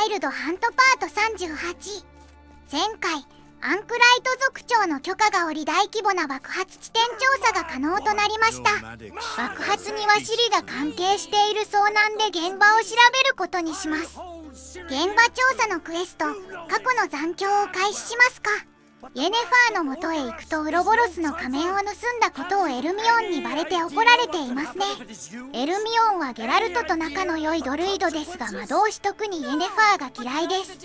イルドハントパート38。前回アンクライト族長の許可が下り大規模な爆発地点調査が可能となりました。爆発にはシリが関係しているそうなんで現場を調べることにします。現場調査のクエスト、過去の残響を開始しますか。イェネファーの元へ行くとウロボロスの仮面を盗んだことをエルミオンにバレて怒られていますね。エルミオンはゲラルトと仲の良いドルイドですが魔導士特にイェネファーが嫌いです。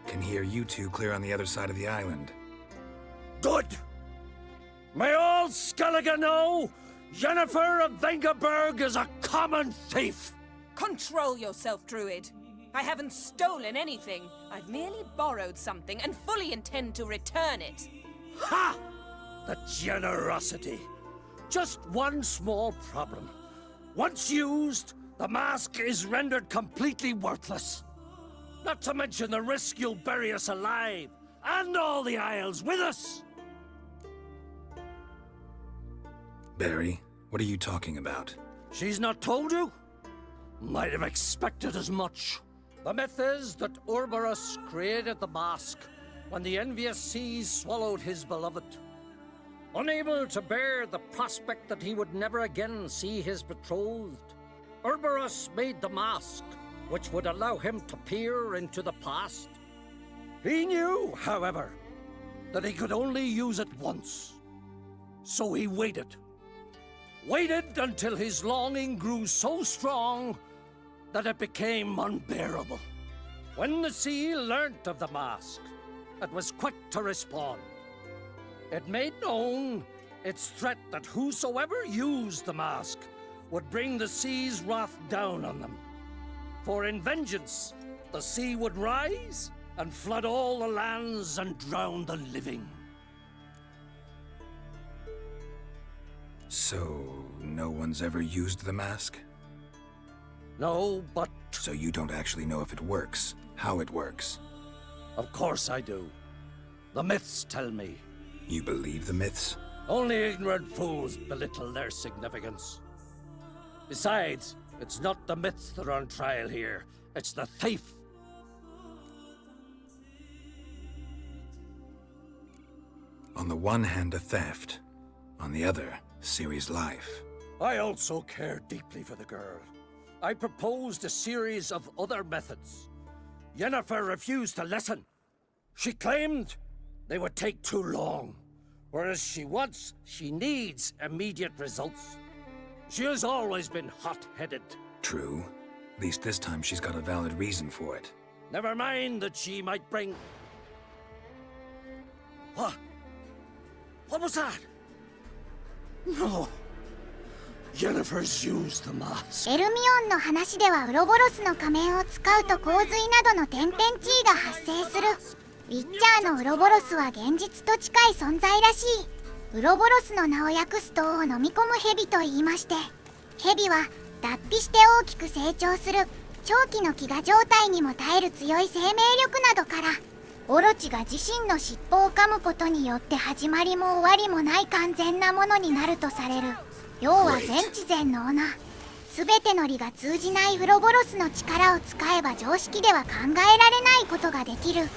Can hear you two clear on the other side of the island. Good! May all Skellige know Yennefer of Vengerberg is a common thief! Control yourself, Druid. I haven't stolen anything. I've merely borrowed something and fully intend to return it. Ha! The generosity. Just one small problem. Once used, the mask is rendered completely worthless. Not to mention the risk you'll bury us alive, and all the Isles with us! Barry, what are you talking about? She's not told you? Might have expected as much. The myth is that Ouroboros created the mask when the envious seas swallowed his beloved. Unable to bear the prospect that he would never again see his betrothed, Ouroboros made the mask, which would allow him to peer into the past. He knew, however, that he could only use it once. So he waited. Waited until his longing grew so strong that it became unbearable. When the sea learnt of the mask, it was quick to respond. It made known its threat that whosoever used the mask would bring the sea's wrath down on them. For in vengeance, the sea would rise and flood all the lands and drown the living. So, no one's ever used the mask? No, but... So you don't actually know if it works, how it works? Of course I do. The myths tell me. You believe the myths? Only ignorant fools belittle their significance. Besides, it's not the myths that are on trial here. It's the thief. On the one hand, a theft. On the other, Ciri's life. I also care deeply for the girl. I proposed a series of other methods. Yennefer refused to listen. She claimed they would take too long, whereas she needs immediate results. She has always been hot-headed. True. At least this time she's got a valid reason for it. Never mind that she might bring... What? What was that? No. Yennefer's used the mask. エルミオンの話ではウロボロスの仮面を使うと洪水などの天変地異が発生する。ウィッチャーのウロボロスは現実と近い存在らしい。ウロボロスの名を訳すとを飲み込む蛇と言いまして、蛇は脱皮して大きく成長する長期の飢餓状態にも耐える強い生命力などから、オロチが自身の尻尾を噛むことによって始まりも終わりもない完全なものになるとされる。要は全知全能な、全ての理が通じないウロボロスの力を使えば常識では考えられないことができる。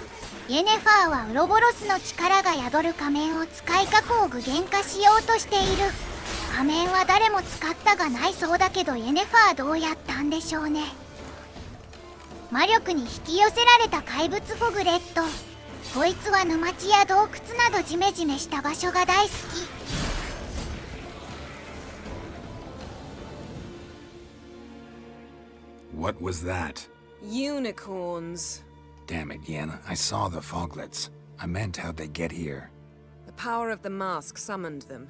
イェネファーはウロボロスの力が宿る仮面を使い過去を具現化しようとしている。仮面は誰も使ったがないそうだけどイェネファーどうやったんでしょうね。魔力に引き寄せられた怪物フォグレッド。こいつは沼地や洞窟などジメジメした場所が大好き。What was that? Unicorns. Damn it, Yen. I saw the foglets. I meant how'd they get here. The power of the mask summoned them.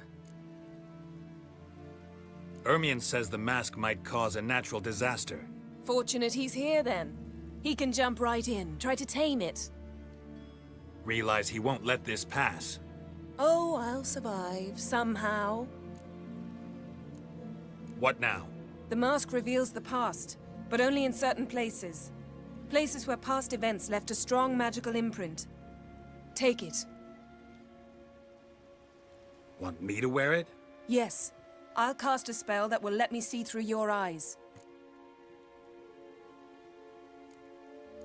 Ermion says the mask might cause a natural disaster. Fortunate he's here then. He can jump right in, try to tame it. Realize he won't let this pass. Oh, I'll survive, somehow. What now? The mask reveals the past, but only in certain places. Places where past events left a strong magical imprint. Take it. Want me to wear it? Yes. I'll cast a spell that will let me see through your eyes.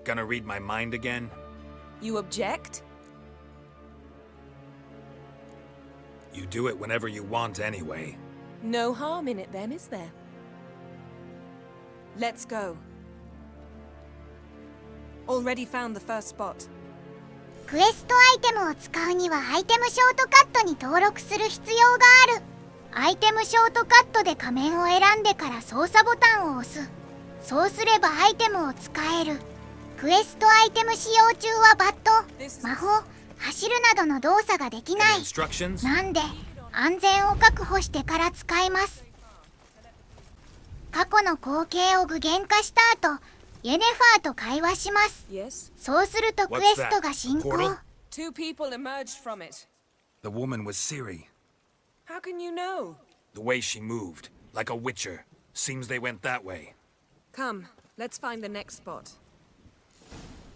Gonna read my mind again? You object? You do it whenever you want anyway. No harm in it then, is there? Let's go. Already found the first spot. クエストアイテムを使うにはアイテムショートカットに登録する必要がある。アイテムショートカットで仮面を選んでから操作ボタンを押す。そうすればアイテムを使える。クエストアイテム使用中はバット、魔法、走るなどの動作ができない。なんで安全を確保してから使います。過去の光景を具現化した後、イェネファーと会話します。Yes? そうするとクエストが進行。Two people emerged from it. The woman was Ciri. How can you know? The way she moved, like a witcher. Seems they went that way. Come, let's find the next spot.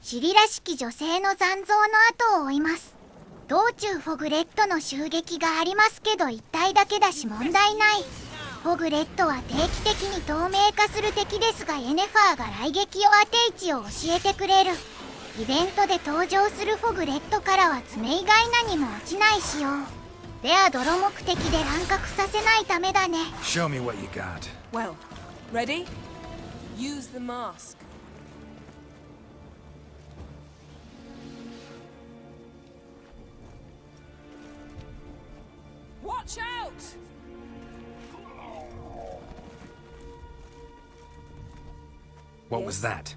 シリらしき女性の残像の後を追います。道中フォグレットの襲撃がありますけど一体だけだし問題ない。フォグレットは定期的に透明化する敵ですが、イェネファーが来撃用当て位置を教えてくれる。イベントで登場するフォグレットからは爪以外何も落ちない仕様。では泥目的で乱獲させないためだね。Show me what you got. Well, ready? Use the mask. Watch out! What was that?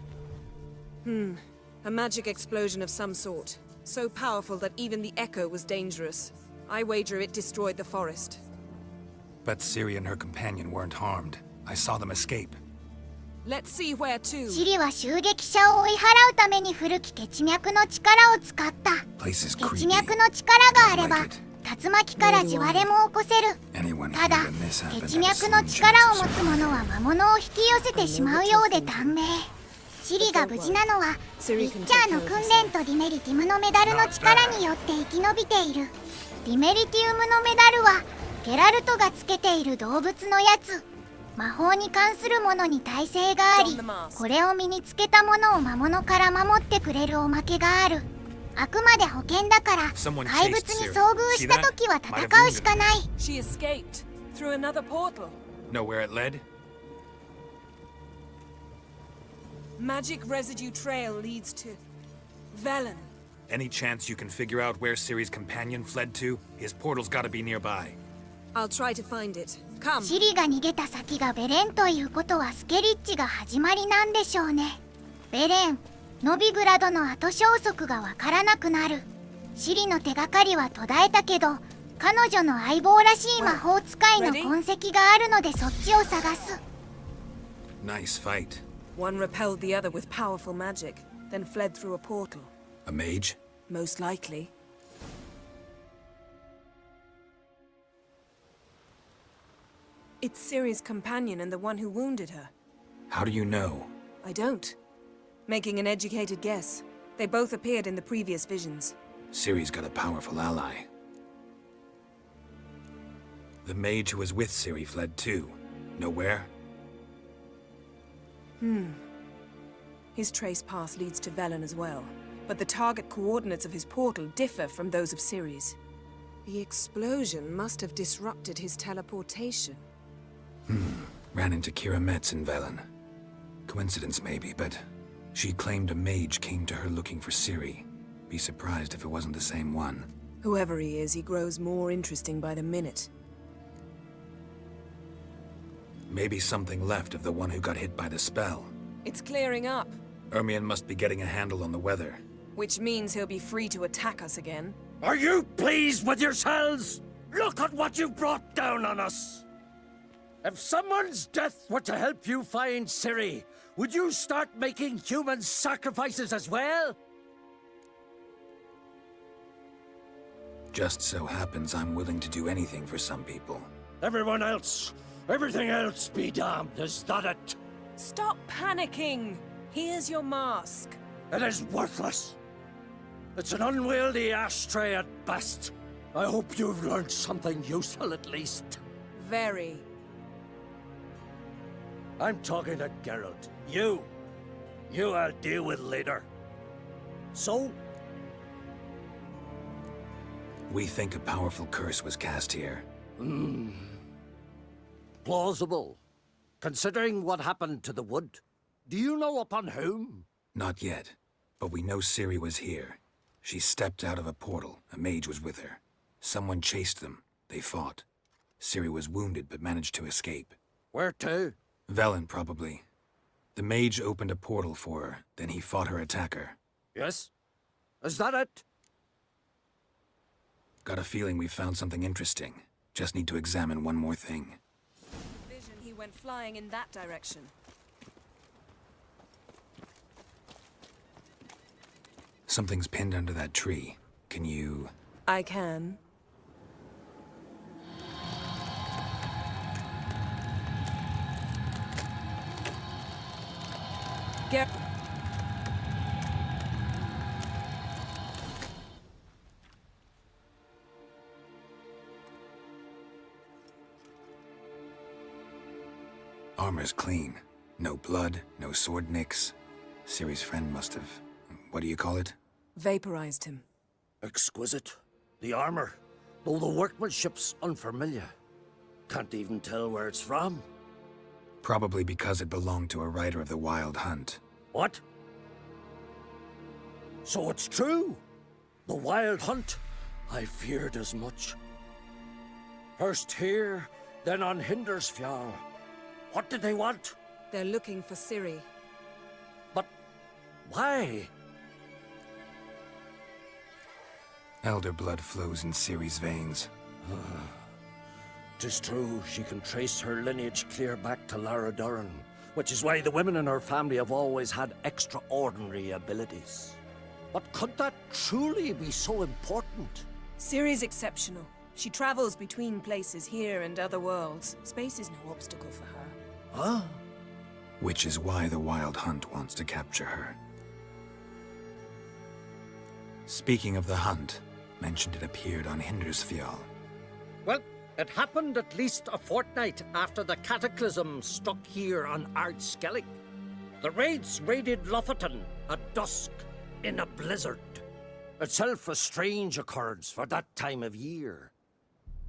A magic explosion of some sort. So powerful that even the echo was dangerous. I wager it destroyed the forest. But Ciri and her companion weren't harmed. I saw them escape. Let's see where to. シリは襲撃者を追い払うために古き血脈の力を使った。 Place is 血 creepy. 脈の力があれば竜巻から地割れも起こせる。 Anyone ただ here in this happened 血 had a 脈の slim 力 chance を of 持つ surviving. 者は魔物を引き寄せてしまうようで短命。シリが無事なのはウィッチャーの訓練とディメリティムのメダルの力によって生き延びている。ディメリティウムのメダルはゲラルトがつけている動物のやつ。魔法に関するものに耐性があり、これを身につけたものを魔物から守ってくれるおまけがある。あくまで保険だから怪物に遭遇した時は戦うしかない。 She escaped through another portal. Know where it led? Magic residue trail leads to Velen. Any chance you can figure out where Ciri's companion fled to? His portal's gotta be nearby. I'll try to find it. Come. シリが逃げた先がベレンということはスケリッチが始まりなんでしょうね。ベレン、ノビグラドの後消息がわからなくなる。シリの手がかりは途絶えたけど、彼女の相棒らしい魔法使いの痕跡があるのでそっちを探す。 Nice fight. One repelled the other with powerful magic, then fled through a portal. A mage? Most likely. It's Ciri's companion and the one who wounded her. How do you know? I don't. Making an educated guess. They both appeared in the previous visions. Ciri's got a powerful ally. The mage who was with Ciri fled too. Know where? His trace path leads to Velen as well, but the target coordinates of his portal differ from those of Ciri's. The explosion must have disrupted his teleportation. Ran into Kira Metz in Velen. Coincidence maybe, but she claimed a mage came to her looking for Ciri. Be surprised if it wasn't the same one. Whoever he is, he grows more interesting by the minute. Maybe something left of the one who got hit by the spell. It's clearing up, Ermion must be getting a handle on the weather. which means he'll be free to attack us again. Are you pleased with yourselves? Look at what you've brought down on us! If someone's death were to help you find Ciri, would you start making human sacrifices as well? Just so happens I'm willing to do anything for some people. Everyone else, everything else be damned, is that it? Stop panicking! Here's your mask. It is worthless. It's an unwieldy ashtray at best. I hope you've learned something useful at least. Very. I'm talking to Geralt. You. You I'll deal with later. So, We think a powerful curse was cast here. plausible. Considering what happened to the wood, do you know upon whom? Not yet, but we know Ciri was here. She stepped out of a portal. A mage was with her. Someone chased them. They fought. Ciri was wounded but managed to escape. Where to? Velen, probably. The mage opened a portal for her, then he fought her attacker. Yes? Is that it? Got a feeling we found something interesting. Just need to examine one more thing. Vision, he went flying in that direction. Something's pinned under that tree. Can you... I can. Get... Armor's clean. No blood, no sword nicks. Ciri's friend must have... What do you call it? Vaporized him. Exquisite. The armor, though the workmanship's unfamiliar. Can't even tell where it's from. Probably because it belonged to a rider of the Wild Hunt. What? So it's true? The Wild Hunt? I feared as much. First here, then on Hindersfjall. What did they want? They're looking for Ciri. But why? Elder blood flows in Ciri's veins. 'Tis true, she can trace her lineage clear back to Lara Duran, which is why the women in her family have always had extraordinary abilities. But could that truly be so important? Ciri's exceptional. She travels between places here and other worlds. Space is no obstacle for her. Huh? Which is why the Wild Hunt wants to capture her. Speaking of the hunt, mentioned it appeared on Hindersfjall. Well, it happened at least a fortnight after the cataclysm struck here on Ardskellig. The raids raided Lofoten at dusk in a blizzard. Itself a strange occurrence for that time of year.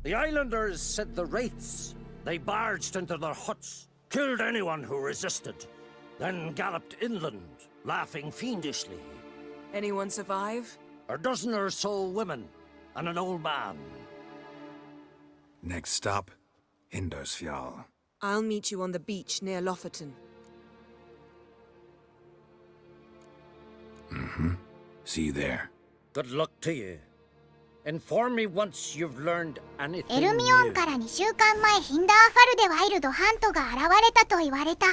The islanders said the wraiths. They barged into their huts, killed anyone who resisted, then galloped inland, laughing fiendishly. Anyone survive? A dozen or so women and an old man. Next stop, Hindersfjall. I'll meet you on the beach near Lofoten. See you there. Good luck to you. Inform me once you've learned anything エルミオン new. から2週間前ヒンダーファルでワイルドハントが現れたと言われた。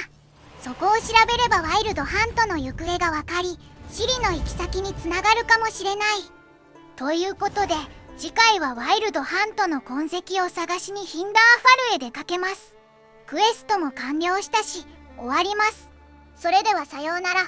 そこを調べればワイルドハントの行方がわかり、シリの行き先につながるかもしれない。ということで、次回はワイルドハントの痕跡を探しにヒンダーファルへ出かけます。クエストも完了したし、終わります。それではさようなら。